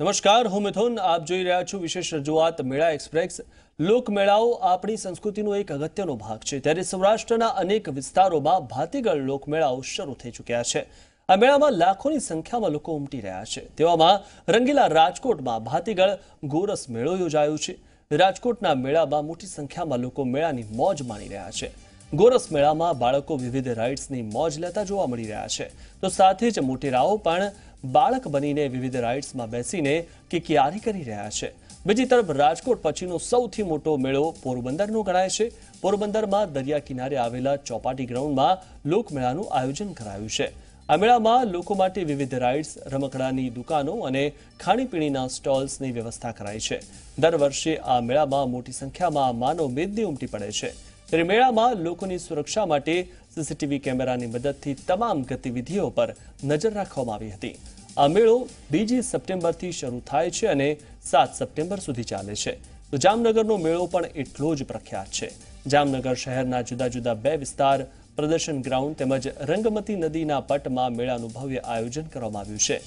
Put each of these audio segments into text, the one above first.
નમસ્કાર, હું મિથુન. આપ જોઈ રહ્યા છો વિશેષ રજૂઆત મેળા એક્સપ્રેસ. લોકમેળાઓ આપણી સંસ્કૃતિનો એક અગત્યનો ભાગ છે, ત્યારે સૌરાષ્ટ્રના અનેક વિસ્તારોમાં ભાતીગળ લોકમેળાઓ શરૂ થઈ ચૂક્યા છે. આ મેળામાં લાખોની સંખ્યામાં લોકો ઉમટી રહ્યા છે. તેવામાં રંગીલા રાજકોટમાં ભાતીગળ ગોરસ મેળો યોજાયો છે. રાજકોટના મેળામાં મોટી સંખ્યામાં લોકો મેળાની મોજ માણી રહ્યા છે. ગોરસ મેળામાં બાળકો વિવિધ રાઇડ્સની મોજ લેતા જોવા મળી રહ્યા છે, તો સાથે જ મોટેરાઓ પણ બાળક બનીને વિવિધ રાઇડ્સમાં બેસીને કિકિયારી કરી રહ્યા છે. બીજી તરફ રાજકોટ પછીનો સૌથી મોટો મેળો પોરબંદરનો ગણાય છે. પોરબંદરમાં દરિયા કિનારે આવેલા ચોપાટી ગ્રાઉન્ડમાં લોકમેળાનું આયોજન કરાયું છે. આ મેળામાં લોકો માટે વિવિધ રાઇડ્સ, રમકડાની દુકાનો અને ખાણીપીણીના સ્ટોલ્સની વ્યવસ્થા કરાઈ છે. દર વર્ષે આ મેળામાં મોટી સંખ્યામાં માનવ મેદની ઉમટી પડે છે. ત્યારે મેળામાં લોકોની સુરક્ષા માટે સીસીટીવી કેમેરાની મદદથી તમામ ગતિવિધિઓ પર નજર રાખવામાં આવી હતી. આ મેળો 2 સપ્ટેમ્બરથી શરૂ થાય છે અને 7 સપ્ટેમ્બર સુધી ચાલે છે. તો જામનગરનો મેળો પણ એટલો જ પ્રખ્યાત છે. જામનગર શહેરના જુદા જુદા 2 વિસ્તાર, પ્રદર્શન ગ્રાઉન્ડ તેમજ રંગમતી નદીના પટમાં મેળાનું ભવ્ય આયોજન કરવામાં આવ્યું છે.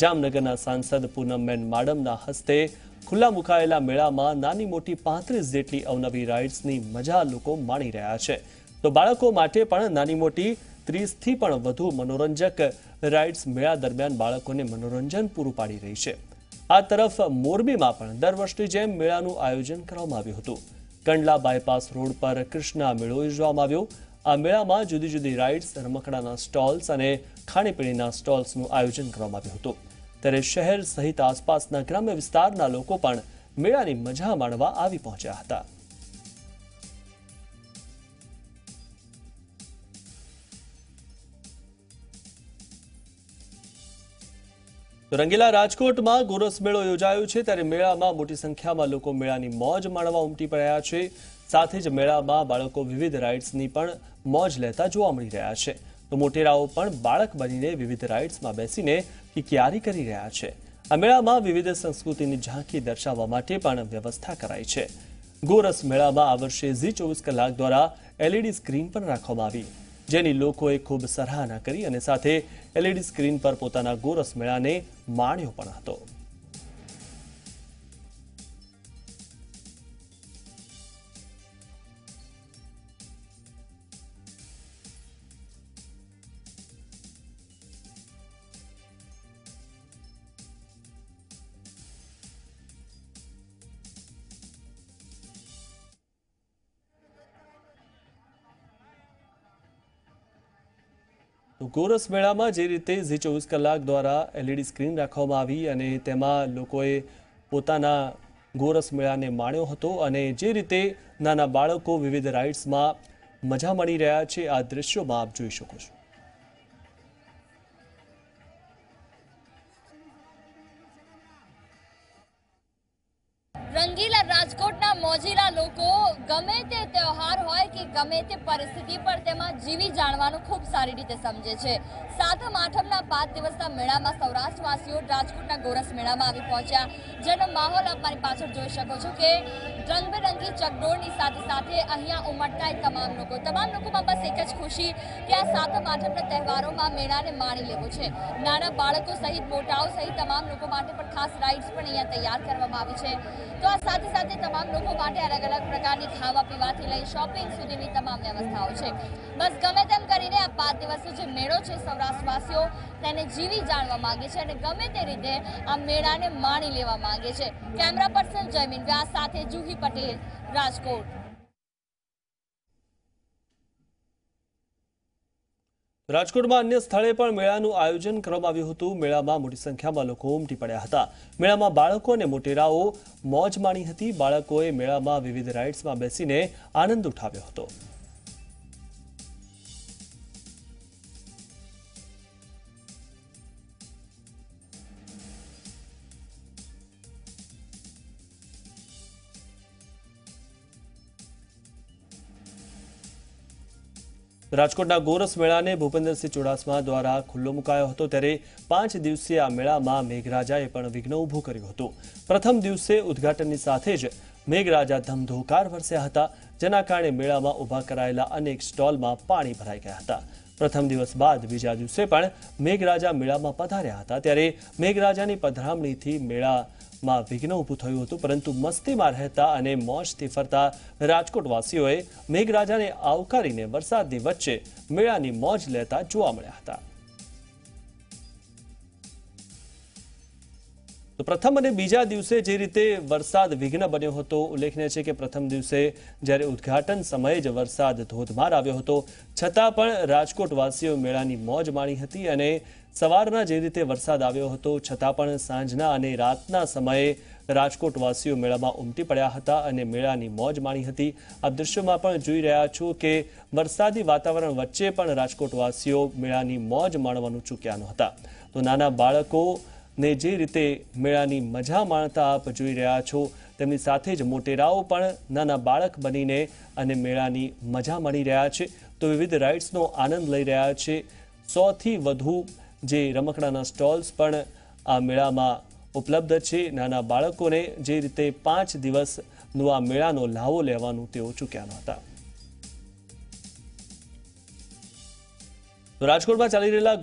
જામનગરના સાંસદ પૂનમબેન માડમના હસ્તે ખુલ્લા મુકાયેલા મેળામાં નાની મોટી 35 જેટલી અવનવી રાઇડ્સની મજા લોકો માણી રહ્યા છે. તો બાળકો માટે પણ નાની મોટી 30થી પણ વધુ મનોરંજક રાઇડ્સ મેળા દરમિયાન બાળકોને મનોરંજન પૂરું પાડી રહી છે. આ તરફ મોરબીમાં પણ દર વર્ષની જેમ મેળાનું આયોજન કરવામાં આવ્યું હતું. કંડલા બાયપાસ રોડ પર કૃષ્ણા મેળો યોજવામાં આવ્યો. આ મેળામાં જુદી જુદી રાઇડ્સ, રમકડાના સ્ટોલ્સ અને ખાણીપીણીના સ્ટોલ્સનું આયોજન કરવામાં આવ્યું હતું. ત્યારે શહેર સહિત આસપાસના ગ્રામ્ય વિસ્તારના લોકો પણ મેળાની મજા માણવા આવી પહોંચ્યા હતા. રંગીલા રાજકોટમાં ગોરસ મેળો યોજાયો છે, ત્યારે મેળામાં મોટી સંખ્યામાં લોકો મેળાની મોજ માણવા ઉમટી પડ્યા છે. સાથે જ મેળામાં બાળકો વિવિધ રાઇડ્સની પણ મોજ લેતા જોવા મળી રહ્યા છે. તો મોટેરાઓ પણ બાળક બનીને વિવિધ રાઇડ્સમાં બેસીને કિકિયારી કરી રહ્યા છે. આ મેળામાં વિવિધ સંસ્કૃતિની ઝાંખી દર્શાવવા માટે પણ વ્યવસ્થા કરાઈ છે. ગોરસ મેળામાં આ વર્ષે ઝી24 કલાક દ્વારા LED સ્ક્રીન પણ રાખવામાં આવી, જેની લોકોએ ખૂબ સરાહના કરી અને સાથે LED સ્ક્રીન પર પોતાના ગોરસ મેળાને માણ્યો પણ હતો. ગોરસ મેળામાં જે રીતે ઝી24 કલાક દ્વારા LED સ્ક્રીન રાખવામાં આવી અને તેમાં લોકોએ પોતાના ગોરસ મેળાને માણ્યો હતો અને જે રીતે નાના બાળકો વિવિધ રાઇડ્સમાં મજા માણી રહ્યા છે, આ દ્રશ્યોમાં આપ જોઈ શકો છો. રંગીલા રાજકોટના મોજીલા લોકો ગમે તે તહેવાર હોય કે ગમે તે પરિસ્થિતિ પર તેમાં જીવી જાણવાનું ખૂબ સારી રીતે સમજે છે. સાતમ આઠમના 5 દિવસના મેળામાં સૌરાષ્ટ્રવાસીઓ રાજકોટના ગોરસ મેળામાં આવી પહોંચ્યા, જેનો માહોલ આપ મારી પાછળ જોઈ શકો છો કે રંગબેરંગી ચકડોળની સાથે સાથે અહીંયા ઉમટતા તમામ લોકોમાં બસ એક જ ખુશી કે આ સાતમ આઠમના તહેવારોમાં મેળાને માણી લેવો છે. નાના બાળકો સહિત મોટાઓ સહિત તમામ લોકો માટે પણ ખાસ રાઇડ્સ પણ અહીંયા તૈયાર કરવામાં આવી છે. તો આ સાથે સાથે તમામ લોકો માટે અલગ અલગ પ્રકારની ખાવા પીવાથી લઈ શોપિંગ સુધીની તમામ વ્યવસ્થાઓ છે. બસ ગમે તેમ કરીને આ 5 દિવસનો જે મેળો છે સૌરાષ્ટ્રવાસીઓ તેને જીવી જાણવા માંગે છે અને ગમે તે રીતે આ મેળાને માણી લેવા માંગે છે. કેમેરા પર્સન જયમીન વ્યાસ સાથે જુહી પટેલ, રાજકોટ. રાજકોટમાં અન્ય સ્થળે પણ મેળાનું આયોજન કરવામાં આવ્યું હતું. મેળામાં મોટી સંખ્યામાં લોકો ઉમટી પડ્યા હતા. મેળામાં બાળકો અને મોટેરાઓ મોજ માણી હતી. બાળકોએ મેળામાં વિવિધ રાઇડ્સમાં બેસીને આનંદ ઉઠાવ્યો હતો. રાજકોટના ગોરસ મેળાને ભૂપેન્દ્રસિંહ ચુડાસમા દ્વારા ખુલ્લો મુકાયો હતો, ત્યારે 5 દિવસીય આ મેળામાં મેઘરાજાએ પણ વિઘ્ન ઊભું કર્યું હતું. પ્રથમ દિવસે ઉદ્ઘાટનની સાથે જ મેઘરાજા ધમધોકાર વરસ્યા હતા, જેના કારણે મેળામાં ઊભા કરાયેલા અનેક સ્ટોલમાં પાણી ભરાઈ ગયા હતા. પ્રથમ દિવસ બાદ બીજા દિવસે પણ મેઘરાજા મેળામાં પધાર્યા હતા, ત્યારે મેઘરાજાની પધરામણીથી મેળામાં વિઘ્ન ઊભું થયું હતું, પરંતુ મસ્તીમાં રહેતા અને મોજથી ફરતા રાજકોટવાસીઓએ મેઘરાજાને આવકારીને વરસાદની વચ્ચે મેળાની મોજ લેતા જોવા મળ્યા હતા. તો પ્રથમ અને બીજા દિવસે જે રીતે વરસાદ વિઘ્ન બન્યો હતો, ઉલ્લેખનીય છે કે પ્રથમ દિવસે જ્યારે ઉદ્ઘાટન સમયે જ વરસાદ ધોધમાર આવ્યો હતો, છતાં પણ રાજકોટવાસીઓ મેળાની મોજ માણી હતી અને સવારના જે રીતે વરસાદ આવ્યો હતો છતાં પણ સાંજના અને રાતના સમયે રાજકોટવાસીઓ મેળામાં ઉમટી પડ્યા હતા અને મેળાની મોજ માણી હતી. આપ દૃશ્યોમાં પણ જોઈ રહ્યા છો કે વરસાદી વાતાવરણ વચ્ચે પણ રાજકોટવાસીઓ મેળાની મોજ માણવાનું ચૂક્યા નહોતા. તો નાના બાળકો ને જે રીતે મેળાની મજા માણતા આપ જોઈ રહ્યા છો, તેમની સાથે જ મોટેરાઓ પણ નાના બાળક બનીને અને મેળાની મજા માણી રહ્યા છે. તો વિવિધ રાઇડ્સનો આનંદ લઈ રહ્યા છે. 100થી વધુ જે રમકડાના સ્ટોલ્સ પણ આ મેળામાં ઉપલબ્ધ છે. નાના બાળકોને જે રીતે 5 દિવસનો આ મેળાનો લાવો લેવાનું તેઓ ચૂક્યા નહોતા. તો રાજકોટમાં ચાલી રહેલા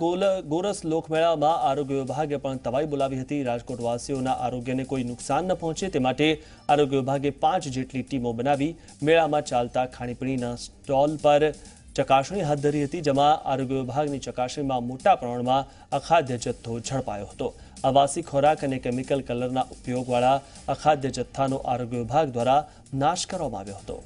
ગોરસ લોકમેળામાં આરોગ્ય વિભાગે પણ તવાઈ બોલાવી હતી. રાજકોટવાસીઓના આરોગ્યને કોઈ નુકસાન ન પહોંચે તે માટે આરોગ્ય વિભાગે 5 જેટલી ટીમો બનાવી મેળામાં ચાલતા ખાણીપીણીના સ્ટોલ પર ચકાસણી હાથ ધરી હતી, જેમાં આરોગ્ય વિભાગની ચકાસણીમાં મોટા પ્રમાણમાં અખાદ્ય જથ્થો ઝડપાયો હતો. આવાસી ખોરાક અને કેમિકલ કલરના ઉપયોગવાળા અખાદ્ય જથ્થાનો આરોગ્ય વિભાગ દ્વારા નાશ કરવામાં આવ્યો હતો.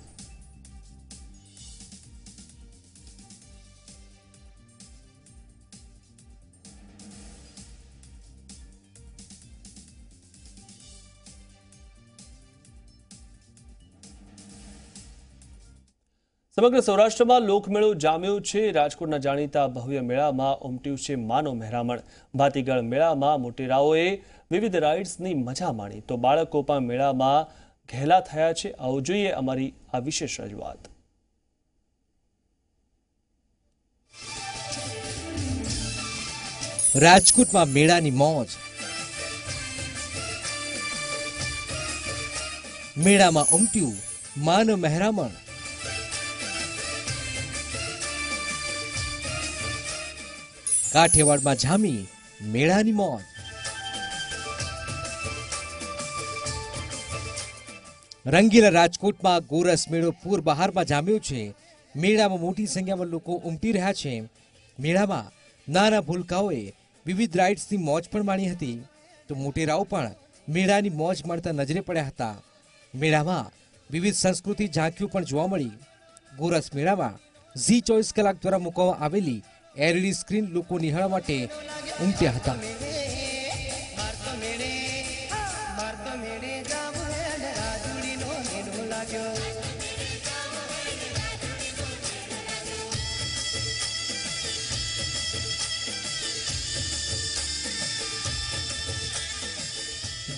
સમગ્ર સૌરાષ્ટ્રમાં લોકમેળો જામ્યો છે. રાજકોટના જાણીતા ભવ્ય મેળામાં ઉમટ્યું છે માનો મહેરામણ. ભાતીગળ મેળામાં મોટેરાઓએ વિવિધ રાઇડ્સની મજા માણી, તો બાળકો પણ મેળામાં ઘેલા થયા છે. આવો જોઈએ અમારી આ વિશેષ રજૂઆત. રાજકોટમાં મેળાની મોજ. મેળામાં ઉમટ્યું માનો મહેરામણ. કાઠિયાવાડમાં જામી મેળાની મોજ. રંગીલા રાજકોટમાં ગોરસ મેળો પૂર બહારમાં જામ્યો છે. મેળામાં મોટી સંખ્યામાં લોકો ઉમટી રહ્યા છે. મેળામાં નાના ભૂલકાઓએ વિવિધ રાઇડ્સની મોજ પણ માણી હતી, તો મોટેરાઓ પણ મેળાની મોજ માણતા નજરે પડ્યા હતા. મેળામાં વિવિધ સંસ્કૃતિ ઝાંખીઓ પણ જોવા મળી. ગોરસ મેળામાં ઝી 24 કલાક દ્વારા મૂકવામાં આવેલી એલઈડી સ્ક્રીન લોકો નિહાળવા માટે ઉમટ્યા હતા.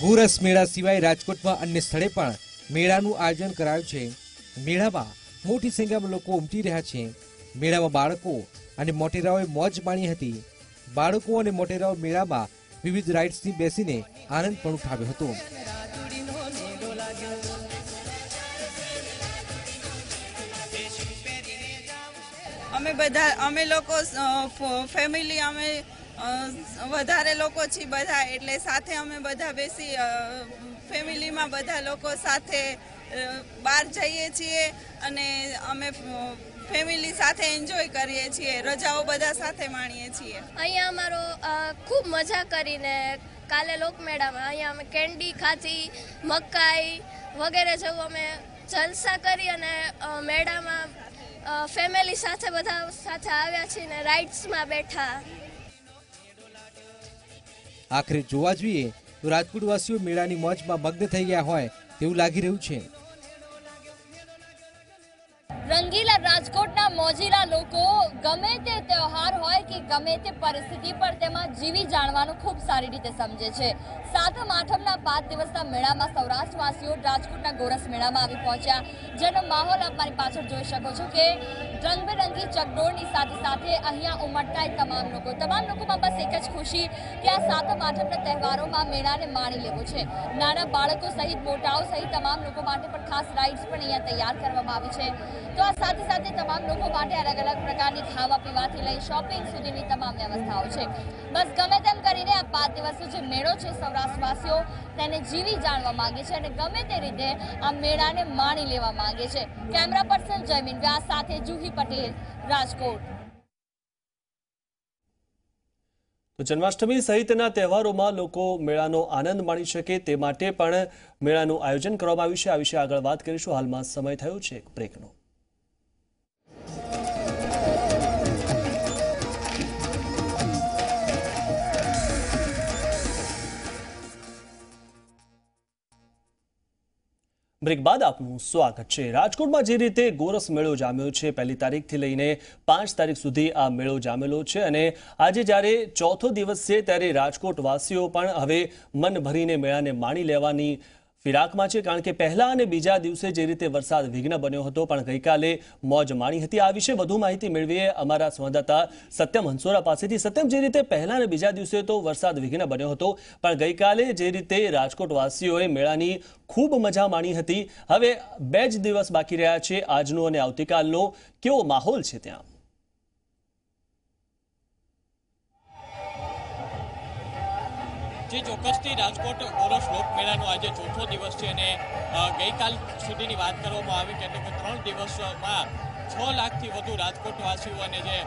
ગોરસ મેળા સિવાય રાજકોટમાં અન્ય સ્થળે પણ મેળાનું આયોજન કરાયું છે. મેળામાં મોટી સંખ્યામાં લોકો ઉમટી રહ્યા છે. મેળામાં બાળકો અને મોટેરાઓએ મોજ માણી હતી. બાળકો અને મોટેરાઓ મેળામાં વિવિધ રાઇડ્સની બેસીને આનંદ પણ ઉઠાવ્યો હતો. અમે લોકો ફેમિલી અમે વધારે લોકો છીએ બધા, એટલે સાથે અમે બધા બેસી ફેમિલીમાં બધા લોકો સાથે બહાર જઈએ છીએ અને અમે ફેમિલી સાથે એન્જોય કરીએ છીએ. રજાઓ બધા સાથે માણીએ છીએ. અહીંયા અમારો ખૂબ મજા કરીને કાલે લોકમેળામાં અહીંયા અમે કેન્ડી ખાધી, મકાઈ વગેરે જેવું અમે જલસા કરી અને મેળામાં ફેમિલી સાથે બધા સાથે આવ્યા છીએ ને રાઇડ્સમાં બેઠા. આખરે જોવા જોઈએ તો રાજકોટવાસીઓ મેળાની મોજમાં મગ્ન થઈ ગયા હોય તેવું લાગી રહ્યું છે. રંગીલા રાજકોટના મોજીલા લોકો ગમે તે તહેવાર હોય કે ગમે તે પરિસ્થિતિ પર તેમાં જીવી જાણવાનું ખૂબ સારી રીતે સમજે છે. સાતમ આઠમના 5 દિવસના મેળામાં સૌરાષ્ટ્રવાસીઓ રાજકોટના ગોરસ મેળામાં આવી પહોંચ્યા, જેનો માહોલ આપ મારી પાછળ જોઈ શકો છો કે રંગબેરંગી ચકડોળની સાથે સાથે અહીંયા ઉમટતા તમામ લોકોમાં બસ એક જ ખુશી કે આ સાતમ આઠમના તહેવારોમાં મેળાને માણી લેવો છે. નાના બાળકો સહિત મોટાઓ સહિત તમામ લોકો માટે પણ ખાસ રાઇડ્સ પણ અહીંયા તૈયાર કરવામાં આવી છે. તો આ સાથે તમામ લોકો માટે અલગ અલગ પ્રકારની ખાવા પીવાથી લઈ શોપિંગ સુધીની તમામ વ્યવસ્થાઓ છે। બસ ગમે તેમ કરીને આ 5 દિવસનો જે મેળો છે સૌરાષ્ટ્રવાસીઓ તેને જીવી જાણવા માંગે છે અને ગમે તે રીતે આ મેળાને માણી લેવા માંગે છે। કેમેરા પર્સન જયમીન વ્યાસ સાથે જુહી પટેલ, રાજકોટ। તો જન્માષ્ટમી સહિતના તહેવારોમાં લોકો મેળાનો આનંદ માણી શકે તે માટે પણ મેળાનું આયોજન કરવામાં આવ્યું છે। આ વિશે આગળ વાત કરીશું। હાલમાં સમય થયો છે એક બ્રેકનો। બ્રેક બાદ આપનું સ્વાગત છે। રાજકોટમાં જે રીતે ગોરસ મેળો જામ્યો છે, 1 તારીખથી લઈને 5 તારીખ સુધી આ મેળો જામેલો છે અને આજે જ્યારે ચોથો દિવસ છે ત્યારે રાજકોટ વાસીઓ પણ હવે મન ભરીને મેળાને માણી લેવાની ફિરાકમાં છે, કારણ કે પહેલા અને બીજા દિવસે જે રીતે વરસાદ વિઘ્ન બન્યો હતો પણ ગઈકાલે મોજ માણી હતી। આ વિશે વધુ માહિતી મેળવીએ અમારા સંવાદદાતા સત્યમ હંસોરા પાસેથી। સત્યમ, જે રીતે પહેલા અને બીજા દિવસે તો વરસાદ વિઘ્ન બન્યો હતો પણ ગઈકાલે જે રીતે રાજકોટ વાસીઓએ મેળાની ખૂબ મજા માણી હતી, હવે 2 જ દિવસ બાકી રહ્યા છે, આજનો અને આવતીકાલનો, કેવો માહોલ છે ત્યાં? જે ચોક્કસથી રાજકોટ ગોરસ લોકમેળાનો આજે ચોથો દિવસ છે અને ગઈકાલ સુધીની વાત કરવામાં આવે કે 3 દિવસમાં 6 લાખથી વધુ રાજકોટવાસીઓ અને જે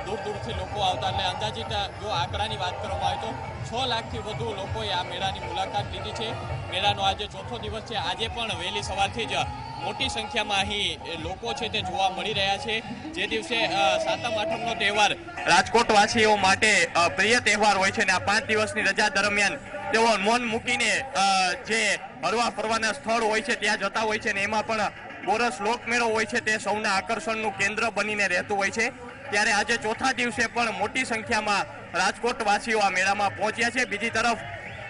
દૂર દૂરથી લોકો આવતા, એટલે અંદાજિત જો આંકડાની વાત કરવામાં આવે તો 6 લાખથી વધુ લોકોએ આ મેળાની મુલાકાત લીધી છે। મેળાનો આજે ચોથો દિવસ છે। આજે પણ વહેલી સવારથી જ મોટી સંખ્યામાં અહીં લોકો છે તે જોવા મળી રહ્યા છે। જે દિવસે સાતમ આઠમનો તહેવાર રાજકોટવાસીઓ માટે પ્રિય તહેવાર હોય છે અને આ 5 દિવસની રજા દરમિયાન તેઓ મન મૂકીને જે હરવા ફરવાના સ્થળ હોય છે ત્યાં જતા હોય છે અને એમાં પણ ગોરસ લોકમેળો હોય છે તે સૌના આકર્ષણનું કેન્દ્ર બનીને રહેતું હોય છે। ત્યારે આજે ચોથા દિવસે પણ મોટી સંખ્યામાં રાજકોટવાસીઓ આ મેળામાં પહોંચ્યા છે। બીજી તરફ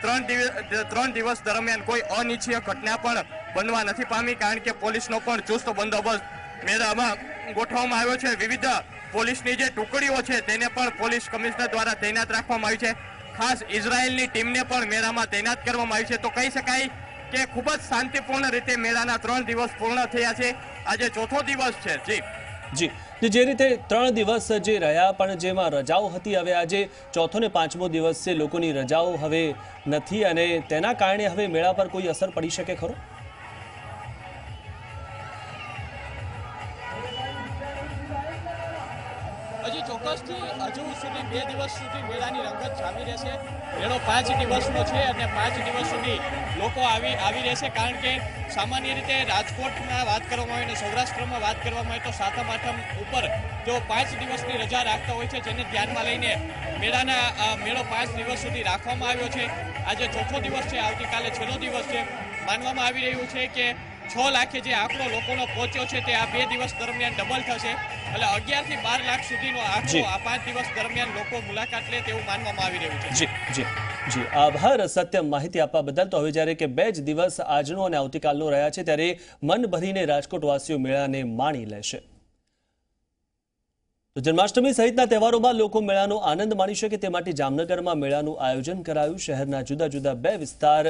3 દિવસ દરમિયાન કોઈ અનિચ્છનીય ઘટના પણ બનવા નથી પામી, કારણ કે પોલીસનો પણ ચુસ્ત બંદોબસ્ત મેળામાં ગોઠવવામાં આવ્યો છે। વિવિધ પોલીસની જે ટુકડીઓ છે તેને પણ પોલીસ કમિશનર દ્વારા તૈનાત રાખવામાં આવી છે। ખાસ ઇઝરાયેલની ટીમને પણ મેળામાં તૈનાત કરવામાં આવી છે। તો કહી શકાય કે ખૂબ જ શાંતિપૂર્ણ રીતે મેળાના 3 દિવસ પૂર્ણ થયા છે। આજે ચોથો દિવસ છે। જી, જે રીતે 3 દિવસ જે રહ્યા પણ જેમાં રજાઓ હતી, હવે આજે ચોથો ને 5મો દિવસ છે, લોકોની રજાઓ હવે નથી અને તેના કારણે હવે મેળા પર કોઈ અસર પડી શકે ખરો? હજી ચોક્કસથી હજુ સુધી 2 દિવસ સુધી મેળાની રંગત જામી રહેશે। મેળો 5 દિવસનો છે અને 5 દિવસ સુધી લોકો આવી રહેશે, કારણ કે સામાન્ય રીતે રાજકોટમાં વાત કરવામાં આવે અને સૌરાષ્ટ્રમાં વાત કરવામાં આવે તો સાતમ આઠમ ઉપર તેઓ 5 દિવસની રજા રાખતા હોય છે, જેને ધ્યાનમાં લઈને મેળો 5 દિવસ સુધી રાખવામાં આવ્યો છે। આજે ચોથો દિવસ છે, આવતીકાલે છેલ્લો દિવસ છે। માનવામાં આવી રહ્યું છે કે 6 લાખે જે આંકડો લોકોનો પહોંચ્યો છે તે આ 2 દિવસ દરમિયાન ડબલ થશે, એટલે 11 થી 12 લાખ સુધીનો આંકડો આ 5 દિવસ દરમિયાન લોકો મુલાકાત લે તેવું માનવામાં આવી રહ્યું છે। જી, આભાર સત્યમ માહિતી આપવા બદલ। તો હવે જ્યારે કે 2 જ દિવસ આજનો અને આવતીકાલનો રહ્યા છે ત્યારે મન ભરીને રાજકોટવાસીઓ મેળાને માણી લેશે। તો જન્માષ્ટમી સહિતના તહેવારોમાં લોકો મેળાનો આનંદ માણી શકે તે માટે જામનગરમાં મેળાનું આયોજન કરાયું। શહેરના જુદા જુદા 2 વિસ્તાર,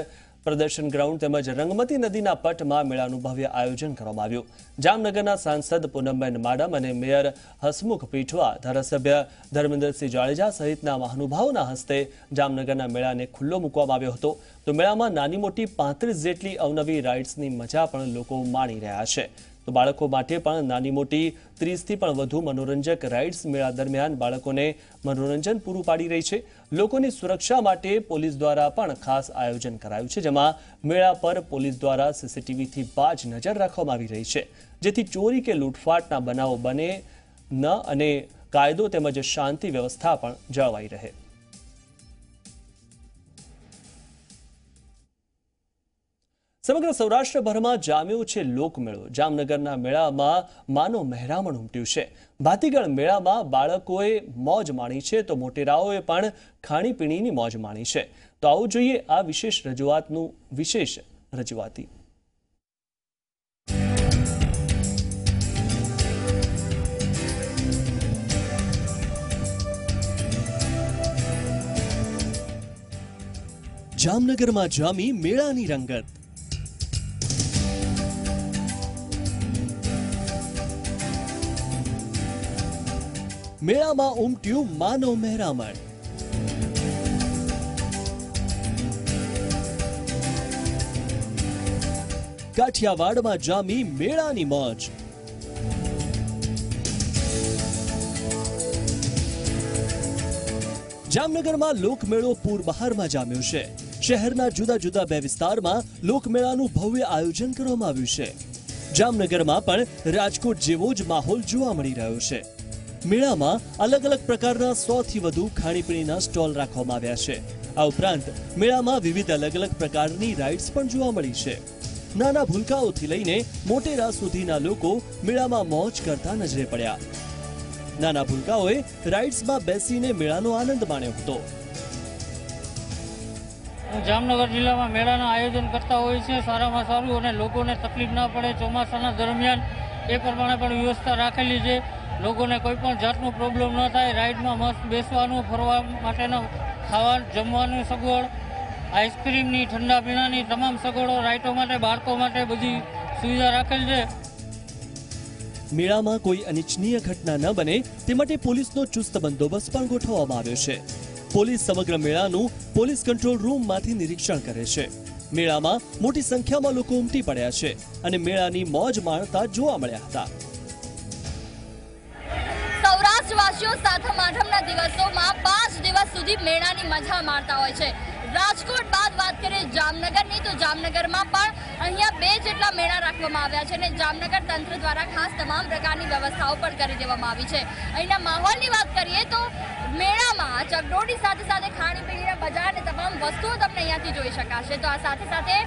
પ્રદર્શન ગ્રાઉન્ડ તેમજ રંગમતી નદીના પટમાં મેળાનું ભવ્ય આયોજન કરવામાં આવ્યું। જામનગરના સાંસદ પૂનમબેન માડમ અને મેયર હસમુખ પીઠવા, ધારાસભ્ય ધર્મેન્દ્રસિંહ જાડેજા સહિતના મહાનુભાવોના હસ્તે જામનગરના મેળાને ખુલ્લો મૂકવામાં આવ્યો હતો। તો મેળામાં નાની મોટી 35 જેટલી અવનવી રાઇડ્સની મજા પણ લોકો માણી રહ્યા છે। તો બાળકો માટે પણ નાની મોટી 30થી પણ વધુ મનોરંજક રાઇડ્સ મેળા દરમિયાન બાળકોને મનોરંજન પૂરું પાડી રહી છે। લોકોની સુરક્ષા માટે પોલીસ દ્વારા પણ ખાસ આયોજન કરાયું છે, જેમાં મેળા પર પોલીસ દ્વારા સીસીટીવીથી બાજ નજર રાખવામાં આવી રહી છે, જેથી ચોરી કે લૂંટફાટના બનાવો બને ન અને કાયદો તેમજ શાંતિ વ્યવસ્થા પણ જળવાઈ રહે। સમગ્ર સૌરાષ્ટ્રભરમાં જામ્યો છે લોકમેળો। જામનગરના મેળામાં માનો મહેરામણ ઉમટ્યું છે। ભાતીગળ મેળામાં બાળકોએ મોજ માણી છે તો મોટેરાઓએ પણ ખાણીપીણીની મોજ માણી છે। તો આવું જોઈએ આ વિશેષ રજૂઆતનું વિશેષ રજૂઆતી। જામનગરમાં જામી મેળાની રંગત। મેળામાં ઉમટ્યું માનવ મહેરામણ. કાઠિયાવાડમાં જામી મેળાની મોજ. જામનગરમાં લોકમેળો પૂરબહારમાં જામ્યો છે. શહેરના જુદા જુદા 2 વિસ્તારમાં લોકમેળાનું ભવ્ય આયોજન કરવામાં આવ્યું છે. જામનગરમાં પણ રાજકોટ જેવો જ માહોલ જોવા મળી રહ્યો છે. મેળામાં અલગ અલગ પ્રકારના 100 થી વધુ ખાણીપીણીના સ્ટોલ રાખવામાં આવ્યા છે. આ ઉપરાંત મેળામાં વિવિધ અલગ અલગ પ્રકારની રાઇડ્સ પણ જોવા મળી છે. નાના ભૂલકાઓથી લઈને મોટેરા સુધીના લોકો મેળામાં મોજ કરતા નજરે પડ્યા. નાના ભૂલકાઓએ રાઇડ્સમાં બેસીને મેળાનો આનંદ માણ્યો હતો. જામનગર જિલ્લામાં મેળાના આયોજન કરતા હોય છે સારામાં સારું, અને લોકોને તકલીફ ના પડે ચોમાસાના દરમિયાન એ પ્રમાણે પણ વ્યવસ્થા રાખેલી છે. લોકોને કોઈ પણ જાતનો પ્રોબ્લેમ ન થાય. રાઇડમાં મસ્ત બેસવાનું, ફરવા માટેનો ખાવા જમવાની સગવડ, આઈસ્ક્રીમની, ઠંડા પીણાની તમામ સગવડો, રાઇડો માટે, બાળકો માટે બધી સુવિધા રાખેલ છે. મેળામાં કોઈ અનિચ્છનીય ઘટના ન બને તે માટે પોલીસનો ચુસ્ત બંદોબસ્ત પણ ગોઠવવામાં આવ્યો છે. પોલીસ સમગ્ર મેળાનું પોલીસ કંટ્રોલ રૂમમાંથી નિરીક્ષણ કરે છે. મેળામાં મોટી સંખ્યામાં લોકો ઉમટી પડ્યા છે અને મેળાની મોજ માણતા જોવા મળ્યા હતા. સૌરાષ્ટ્રવાસીઓ સાતમ આઠમના દિવસોમાં 5 દિવસ સુધી મેળાની મજા માણતા હોય છે. રાજકોટ બાદ વાત કરીએ જામનગરની, તો જામનગરમાં પણ અહીંયા 2 જેટલા મેળા રાખવામાં આવ્યા છે અને જામનગર તંત્ર દ્વારા ખાસ તમામ પ્રકારની વ્યવસ્થાઓ પણ કરી દેવામાં આવી છે. અહીંના માહોલની વાત કરીએ તો મેળામાં ચકડોળી સાથે સાથે ખાણીપીણીના બજાર અને તમામ વસ્તુઓ તમને અહીંયાથી જોઈ શકાશે. તો આ સાથે સાથે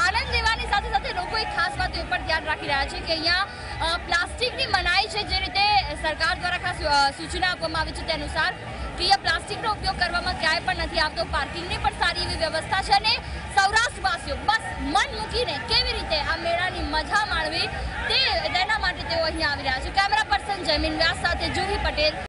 આનંદ લેવાની સાથે સાથે લોકો એક ખાસ વાત ઉપર ધ્યાન રાખી રહ્યા છે કે અહીંયા પ્લાસ્ટિકની મનાઈ છે. જે રીતે સરકાર દ્વારા ખાસ સૂચના આપવામાં આવી છે તે અનુસાર કે અહીંયા પ્લાસ્ટિકનો ઉપયોગ કરવામાં ક્યાંય પણ નથી આવતો. પાર્કિંગની પણ સારી એવી વ્યવસ્થા છે અને સૌરાષ્ટ્રવાસીઓ બસ મન મૂકીને કેવી રીતે આ મેળાની મજા માણવી તેના માટે તેઓ અહીંયા આવી રહ્યા છે. કેમેરા પર્સન જયમીન વ્યાસ સાથે જુહી પટેલ.